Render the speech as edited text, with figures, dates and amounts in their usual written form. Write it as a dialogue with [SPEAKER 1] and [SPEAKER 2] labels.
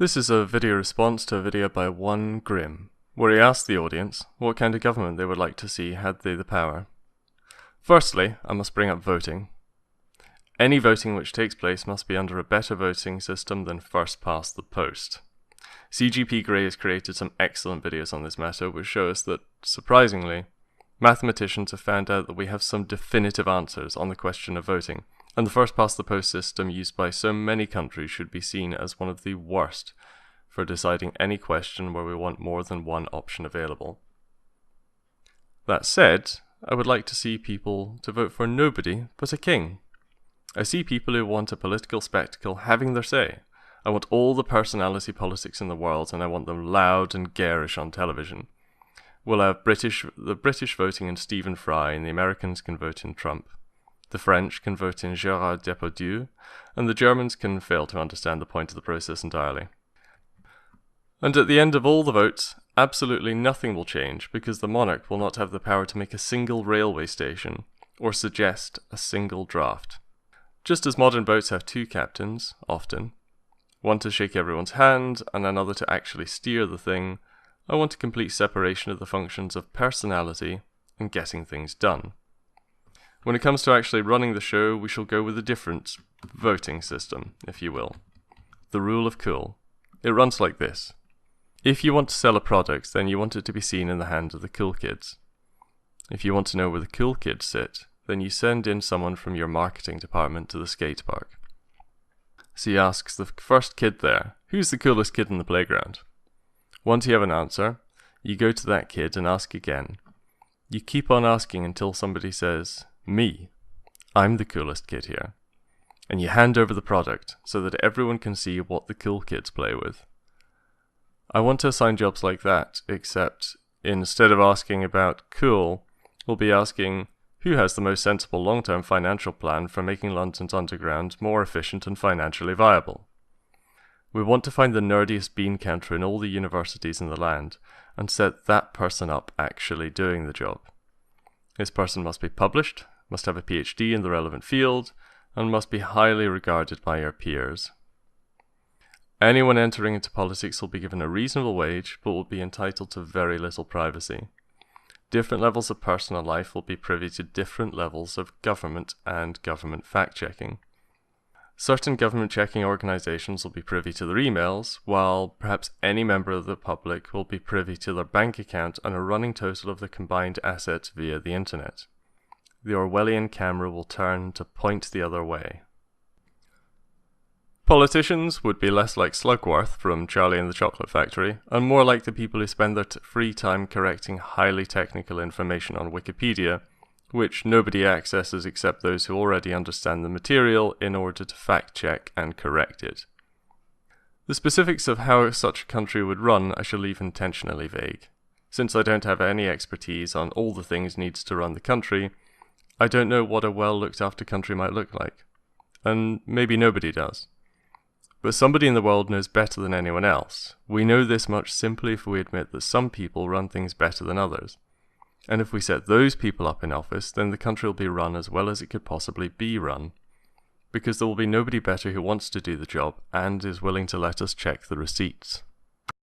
[SPEAKER 1] This is a video response to a video by One Grim, where he asked the audience what kind of government they would like to see had they the power. Firstly, I must bring up voting. Any voting which takes place must be under a better voting system than first past the post. CGP Grey has created some excellent videos on this matter which show us that, surprisingly, mathematicians have found out that we have some definitive answers on the question of voting, and the first past the post system used by so many countries should be seen as one of the worst for deciding any question where we want more than one option available. That said, I would like to see people to vote for nobody but a king. I see people who want a political spectacle having their say. I want all the personality politics in the world, and I want them loud and garish on television. We'll have the British voting in Stephen Fry, and the Americans can vote in Trump. The French can vote in Gérard Depardieu, and the Germans can fail to understand the point of the process entirely. And at the end of all the votes, absolutely nothing will change because the monarch will not have the power to make a single railway station or suggest a single draft. Just as modern boats have two captains, often, one to shake everyone's hand and another to actually steer the thing, I want a complete separation of the functions of personality and getting things done. When it comes to actually running the show, we shall go with a different voting system, if you will. The rule of cool. It runs like this. If you want to sell a product, then you want it to be seen in the hands of the cool kids. If you want to know where the cool kids sit, then you send in someone from your marketing department to the skate park. So he asks the first kid there, who's the coolest kid in the playground? Once you have an answer, you go to that kid and ask again. You keep on asking until somebody says, me. I'm the coolest kid here. And you hand over the product so that everyone can see what the cool kids play with. I want to assign jobs like that, except instead of asking about cool, we'll be asking who has the most sensible long-term financial plan for making London's underground more efficient and financially viable. We want to find the nerdiest bean counter in all the universities in the land and set that person up actually doing the job. This person must be published, must have a PhD in the relevant field, and must be highly regarded by your peers. Anyone entering into politics will be given a reasonable wage, but will be entitled to very little privacy. Different levels of personal life will be privy to different levels of government and government fact-checking. Certain government-checking organisations will be privy to their emails, while perhaps any member of the public will be privy to their bank account and a running total of their combined assets via the internet. The Orwellian camera will turn to point the other way. Politicians would be less like Slugworth from Charlie and the Chocolate Factory, and more like the people who spend their free time correcting highly technical information on Wikipedia, which nobody accesses except those who already understand the material in order to fact-check and correct it. The specifics of how such a country would run I shall leave intentionally vague. Since I don't have any expertise on all the things needed to run the country, I don't know what a well-looked-after country might look like. And maybe nobody does. But somebody in the world knows better than anyone else. We know this much simply if we admit that some people run things better than others. And if we set those people up in office, then the country will be run as well as it could possibly be run. Because there will be nobody better who wants to do the job and is willing to let us check the receipts.